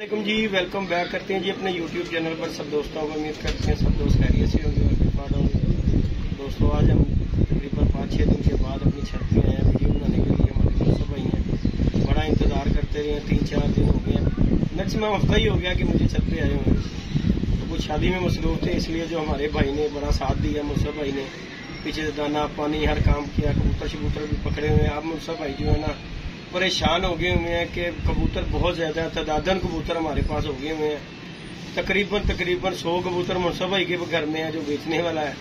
वालेकुम जी, welcome back करते हैं जी अपने YouTube चैनल पर सब दोस्तों को। उम्मीद करते हैं सब दोस्त खैरियत से होंगे और फिट होंगे। दोस्तों आज हम तकरीबन 5-6 दिन के बाद अपनी छत पे आए हैं वीडियो बनाने के लिए। हमारे दोस्त भाई हैं, बड़ा इंतज़ार करते रहे हैं, 3-4 दिन हो गए, मैक्सिमम हफ्ता ही हो गया कि मुझे छत पे आए हुए हैं। तो कुछ शादी में मसरूफ थे, इसलिए जो हमारे भाई ने बड़ा साथ दिया, मुर्सद भाई ने पीछे से दाना पानी हर काम किया। कबूतर भी पकड़े हुए हैं। अब मुर्सद भाई जो है ना परेशान हो गए हुए हैं कि कबूतर बहुत ज्यादा तदादन कबूतर हमारे पास हो गए हुए हैं। तकरीबन 100 कबूतर मुर्सद भाई के घर में है जो बेचने वाला है,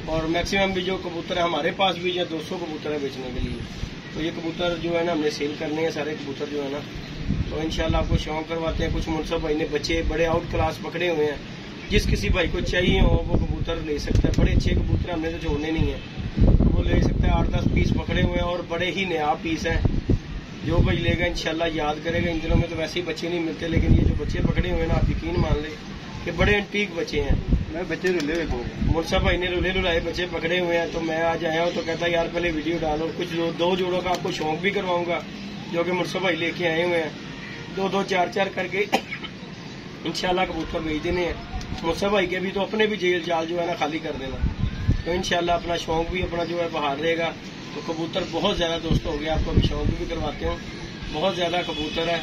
और मैक्सिमम भी जो कबूतर है हमारे पास भी जो 200 कबूतर है बेचने के लिए। तो ये कबूतर जो है ना हमने सेल करने हैं सारे कबूतर जो है ना, तो इंशाल्लाह आपको शौक करवाते हैं। कुछ मुर्सद भाई ने बच्चे बड़े आउट क्लास पकड़े हुए हैं, जिस किसी भाई को चाहिए हो वो कबूतर ले सकता है। बड़े अच्छे कबूतर हमने तो छोड़ने नहीं है, वो ले सकता है। 8-10 पीस पकड़े हुए हैं और बड़े ही नया पीस है। जो भाई लेगा इंशाल्लाह याद करेगा। इन दिनों में तो वैसे ही बच्चे नहीं मिलते, लेकिन ये जो बच्चे पकड़े हुए हैं ना, आप यकीन मान ले कि बड़े एंटीक बच्चे हैं। मैं बच्चे रुले हुए मुर्सद भाई ने रुले रुलाए बच्चे पकड़े हुए हैं। तो मैं आज आया हूँ तो कहता यार पहले वीडियो डालो। कुछ 2 जोड़ों का आपको शौक भी करवाऊंगा जो कि मुर्सद भाई लेके आए हुए हैं। 2-2, 4-4 करके इंशाल्लाह कबूतर भेज देने हैं। मुर्सद भाई के भी तो अपने भी जेल जाल जो है ना खाली कर देना, तो इंशाल्लाह अपना शौक भी अपना जो है बाहर रहेगा। तो कबूतर बहुत ज्यादा दोस्त हो गया, आपको अभी शौक भी करवाते हैं। बहुत ज्यादा कबूतर है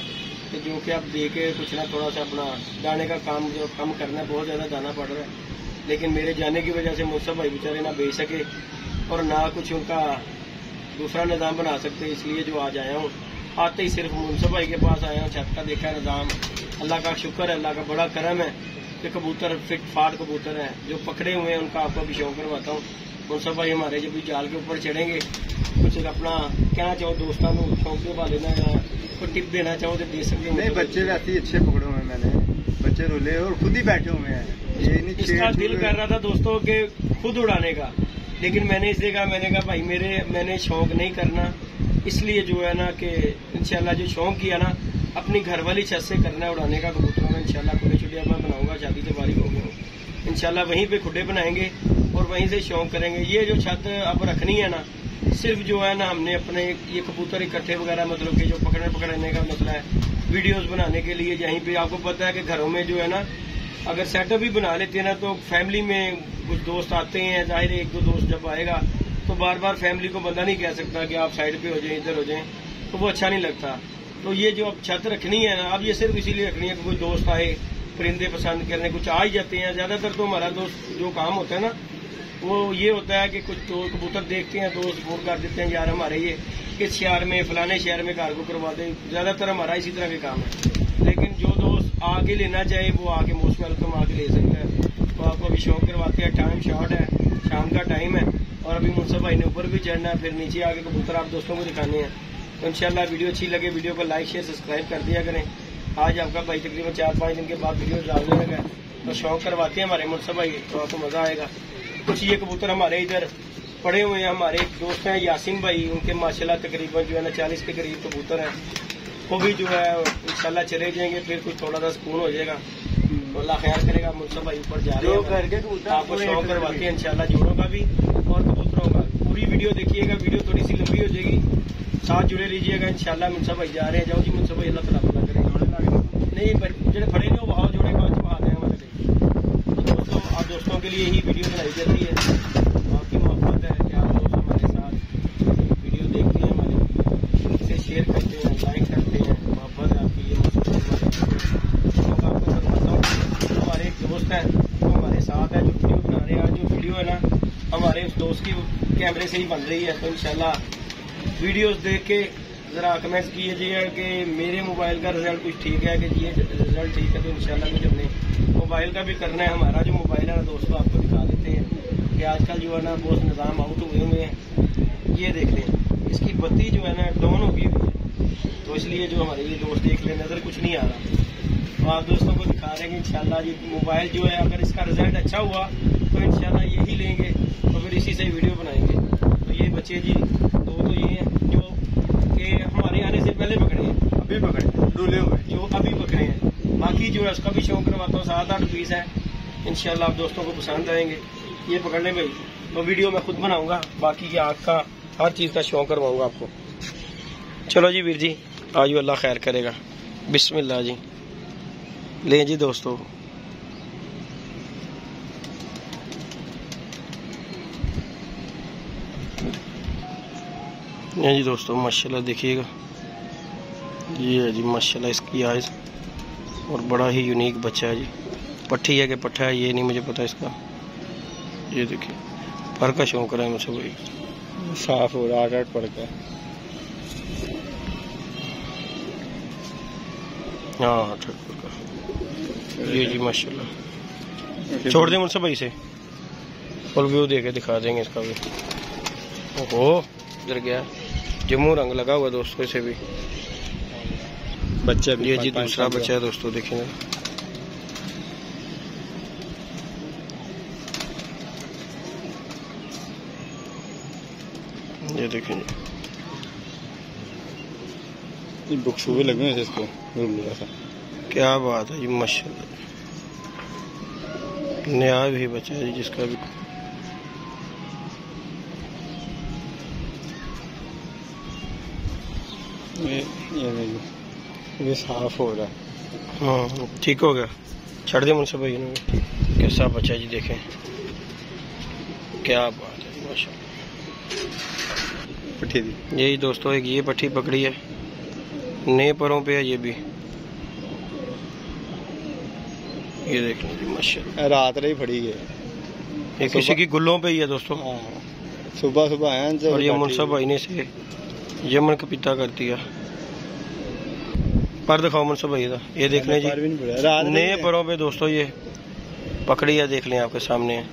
तो जो कि आप दे के कुछ ना थोड़ा सा अपना दाने का काम जो कम करना है, बहुत ज्यादा दाना पड़ रहा है। लेकिन मेरे जाने की वजह से मुर्सद भाई बेचारे ना बेच सके और ना कुछ उनका दूसरा निज़ाम बना सकते, इसलिए जो आज आया हूँ। आते ही सिर्फ मुर्सद भाई के पास आया हूँ, छत का देखा निज़ाम। अल्लाह का शुक्र है, अल्लाह का बड़ा करम है कि कबूतर फिट फाट कबूतर हैं जो पकड़े हुए हैं, उनका आपको भी शौक करवाता हूँ। मुर्सद भाई हमारे जब भी जाल के ऊपर चढ़ेंगे, कुछ अपना कहना चाहो दोस्तों को शौक के लेना या कोई टिप देना चाहो तो दे सकते हैं। नहीं, बच्चे वैसे ही अच्छे पकड़े हुए हैं मैंने, बच्चे रुले और खुद ही बैठे हुए हैं। ये नहीं इसका दिल कर रहा था दोस्तों के खुद उड़ाने का, लेकिन मैंने इसे कहा, मैंने कहा भाई मैंने शौक नहीं करना, इसलिए जो है ना कि इंशाल्लाह जो शौक किया ना अपनी घर वाली छत से करना है उड़ाने का कबूतरों में। इंशाल्लाह खुले छुट्टियां मैं बनाऊंगा, शादी से फारिग हो गया हूँ, इंशाल्लाह वहीं पे खुडे बनाएंगे और वहीं से शौक करेंगे। ये जो छत अब रखनी है ना, सिर्फ जो है ना हमने अपने ये कबूतर इकट्ठे वगैरह मतलब कि जो पकड़ने का मतलब है वीडियोस बनाने के लिए। यहीं पे आपको पता है कि घरों में जो है ना अगर सेटअप भी बना लेते हैं ना, तो फैमिली में कुछ दोस्त आते हैं, जाहिर है 1-2 दोस्त जब आएगा तो बार बार फैमिली को बंदा नहीं कह सकता कि आप साइड पे हो जाए, इधर हो जाए, तो वो अच्छा नहीं लगता। तो ये जो अब छत रखनी है ना, अब ये सिर्फ इसीलिए रखनी है कि कोई दोस्त आए, परिंदे पसंद करने कुछ आ ही जाते हैं। ज्यादातर तो हमारा दोस्त जो काम होता है ना वो ये होता है कि कुछ तो कबूतर देखते हैं, दोस्त फोन कर देते हैं यार हमारे ये किस शहर में फलाने शहर में कार को करवा दें। ज्यादातर हमारा इसी तरह के काम है, लेकिन जो दोस्त आगे लेना चाहे वो आके मोस्ट वेलकम आके ले सकता है। तो आपको अभी शौक करवाते हैं। टाइम शॉर्ट है, शाम का टाइम है और अभी मुर्सद भाई ने ऊपर भी चढ़ना है, फिर नीचे आके कबूतर आप दोस्तों को दिखाने हैं। तो इंशाल्लाह वीडियो अच्छी लगे, वीडियो को लाइक शेयर सब्सक्राइब कर दिया करें। आज आपका भाई तकरीबन 4-5 दिन के बाद वीडियो डालने लगा, तो शौक करवाते हैं हमारे मुर्सद भाई, तो आपको मजा आएगा। कुछ ये कबूतर हमारे इधर पड़े हुए हैं, हमारे एक दोस्त हैं यासीन भाई, उनके माशाल्लाह तकरीबन जो है ना 40 के करीब कबूतर हैं। वो भी जो है इंशाल्लाह चले जाएंगे, फिर कुछ थोड़ा सा सुकून हो जाएगा। तो अल्लाह खैर करेगा। मुर्सद भाई ऊपर जा रहे हैं, आपको शौक करवाते हैं इंशाल्लाह जोड़ों का भी और कबूतरों का। पूरी वीडियो देखिएगा, वीडियो थोड़ी सी लंबी हो जाएगी, साथ जुड़े लीजिएगा इंशाल्लाह। मुर्सद भाई जा रहे हैं, जाओ जी मुर्सद भाई, अल्लाह तआला भला करे। नहीं जो खड़े ने वो हाथ जोड़े बाद बहा दें हमारे लिए। तो दोस्तों आप दोस्तों के लिए ही वीडियो बनाई जाती है, आपकी मोहब्बत है कि आप दोस्त हमारे साथ वीडियो देखते हैं, हमारे इसे शेयर करते हैं, लाइक करते हैं, मोहब्बत है आपकी। ये आपको बताता हूँ, हमारे एक दोस्त है वो हमारे साथ है जो वीडियो बना रहे हैं। आज जो वीडियो है ना हमारे उस दोस्त की कैमरे से ही बन रही है, तो इंशाल्लाह वीडियोस देख के जरा कमेंट कीजिएगा कि मेरे मोबाइल का रिजल्ट कुछ ठीक है, कि ये रिजल्ट ठीक है। तो इंशाल्लाह कुछ हमने मोबाइल का भी करना है। हमारा जो मोबाइल है ना दोस्तों आपको दिखा देते हैं कि आजकल जो है ना बहुत निज़ाम आउट हुए हैं। ये देख लें, इसकी बत्ती जो है ना डाउन हो गई हुई है, तो इसलिए जो हमारे ये दोस्त देख लें, नज़र कुछ नहीं आ रहा। तो आप दोस्तों को दिखा रहे हैं कि इंशाल्लाह ये मोबाइल जो है अगर इसका रिजल्ट अच्छा हुआ तो इंशाल्लाह यही लेंगे, तो फिर इसी से वीडियो बनाएंगे। तो ये बच्चे जी तो ये हैं जो कि हमारे आने से पहले पकड़े हैं, अभी पकड़े रुले हुए जो अभी पकड़े हैं। बाकी जो है उसका भी शौक करवाता हूँ, 7-8 पीस है, इंशाल्लाह आप दोस्तों को पसंद आएंगे। ये पकड़ने भाई तो वीडियो मैं खुद बनाऊंगा, बाकी की आग का हर चीज़ का शौक करवाऊंगा आपको। चलो जी वीर जी, आज अल्लाह खैर करेगा। बिस्मिल्लाह जी। ले जी दोस्तों, ये जी दोस्तों माशाल्लाह देखिएगा, ये है जी माशाल्लाह इसकी आइज, और बड़ा ही यूनिक बच्चा है जी। पट्टी है कि पट्ठा है ये नहीं मुझे पता इसका। ये देखिए पर का शौक रहा है मुझसे भाई, साफ हो रहा 8-8 पर का। हाँ 8 पर का। ये जी माशाल्लाह, छोड़ दें मुझसे भाई से, फुल व्यू दे के दिखा देंगे इसका भी। ओहो इधर गया, जम्मू रंग लगा हुआ दोस्तों इसे भी। बच्चा ये जी दूसरा बच्चा है दोस्तों, देखेंगे ये देखेंगे, ये बुक शूवे लगे हैं इसको, सा। क्या बात है जी माशाल्लाह, नया भी बच्चा है जी जिसका भी। ये साफ हो रहा है। हाँ ठीक हो गया, छड़ दे मुझसे भाई ने। कैसा बच्चा जी देखें, क्या बात है माशाल्लाह। पट्टी दी यही दोस्तों, एक ये पट्टी पकड़ी है, नए परों पे है ये भी। ये देख लीजिए माशाल्लाह, रात रही फड़ी है, ये किसी की गुल्लों पे ही है दोस्तों। सुबह सुबह आया और ये मुनसा भाई ने से यमन का पिता कर दिया। पर दिखाओ मुनसा भाई का, ये देख लें जी नए परों पे दोस्तों, ये पकड़ी है देख लें आपके सामने है।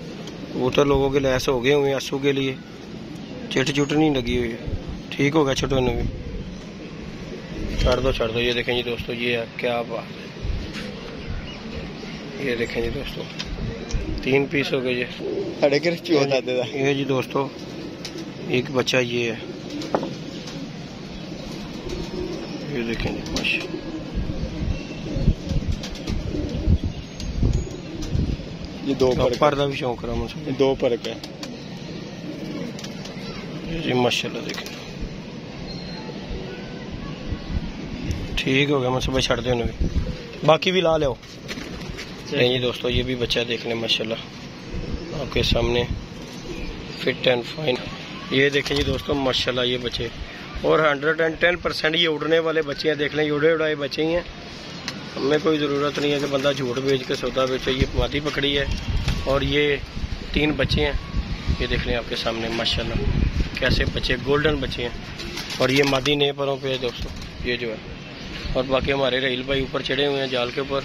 कबूतर लोगों के लैस हो गए हुए आंसू के लिए, चिट चुट नहीं लगी हुई है, ठीक हो गया छोटों ने भी। छड़ दो, ये देखें जी दोस्तों, ये है क्या बात है। ये देखें जी दोस्तों 3 पीस हो गए ये। ये जी दोस्तों एक बच्चा ये है, ये देखें जी माशाल्लाह। ये 2 पर का भी शौक रहा मुझे, 2 पर का जी माशाल्लाह। देखें ठीक हो गया मुझसे भाई, छड़ दे उन्हें भी, बाकी भी ला ले। नहीं जी दोस्तों ये भी बच्चा देख लें माशाल्लाह आपके सामने, फिट एंड फाइन। ये देखें जी दोस्तों माशाल्लाह ये बच्चे, और 110% ये उड़ने वाले बच्चे हैं। देख लें उड़े उड़ाए बच्चे ही हैं, हमें कोई ज़रूरत नहीं है कि बंदा झूठ बेच के सौदा बेचे। ये मादी पकड़ी है और ये 3 बच्चे हैं, ये देख लें आपके सामने माशाल्लाह कैसे बच्चे, गोल्डन बच्चे हैं। और ये मादी नए परों पे है दोस्तों ये जो है। और बाकी हमारे रहील भाई ऊपर चढ़े हुए हैं जाल के ऊपर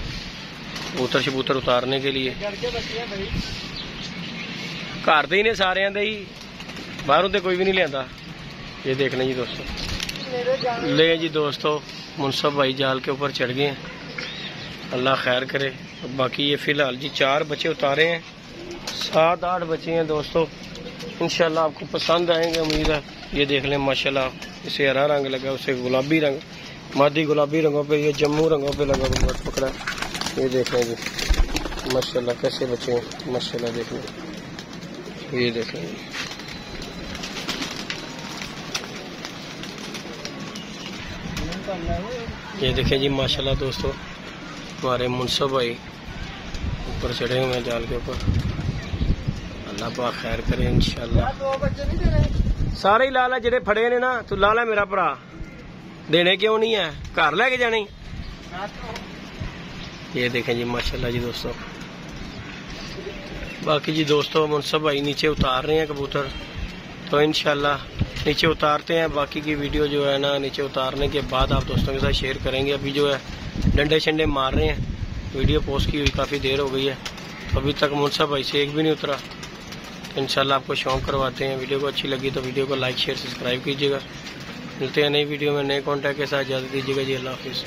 कबूतर शबूतर उतारने के लिए। घर दे ही ने सारे ही, बाहरों तो कोई भी नहीं लिया। ये देख लें जी दोस्तों, ले जी दोस्तों मुनसब भाई जाल के ऊपर चढ़ गए हैं, अल्लाह खैर करे। बाकी ये फिलहाल जी 4 बच्चे उतारे हैं, 7-8 बच्चे हैं दोस्तों, इंशाल्लाह आपको पसंद आएंगे उम्मीद है। ये देख लें माशाल्लाह, इसे हरा रंग लगा, उसे गुलाबी रंग, मादी गुलाबी रंगों पे, ये जम्मू रंगों पे लगा हुआ पकड़ा। ये देख लें जी माशाल्लाह कैसे बच्चे हैं माशाल्लाह, देख लें ये देख लें। ये देखें जी माशाल्लाह दोस्तों हमारे मुनसब भाई ऊपर चढ़े हुए हैं जाल के ऊपर, अल्लाह पाक खैर करे इंशाल्लाह। सारे ही लाला जेडे फड़े ने ना, तू लाला मेरा भरा देने क्यों नहीं है, घर लेके जाने। ये देखें जी माशाल्लाह जी दोस्तों। बाकी जी दोस्तों मुनसब भाई नीचे उतार रहे हैं कबूतर, तो इंशाल्लाह नीचे उतारते हैं। बाकी की वीडियो जो है ना नीचे उतारने के बाद आप दोस्तों के साथ शेयर करेंगे। अभी जो है डंडे शंडे मार रहे हैं, वीडियो पोस्ट की हुई काफ़ी देर हो गई है, तो अभी तक मुनसब भाई से एक भी नहीं उतरा। तो इंशाल्लाह आपको शौक करवाते हैं। वीडियो को अच्छी लगी तो वीडियो को लाइक शेयर सब्सक्राइब कीजिएगा। मिलते हैं नई वीडियो में नए कॉन्टैक्ट के साथ, इजाज़त दीजिएगा जी, अल्लाह हाफिज़।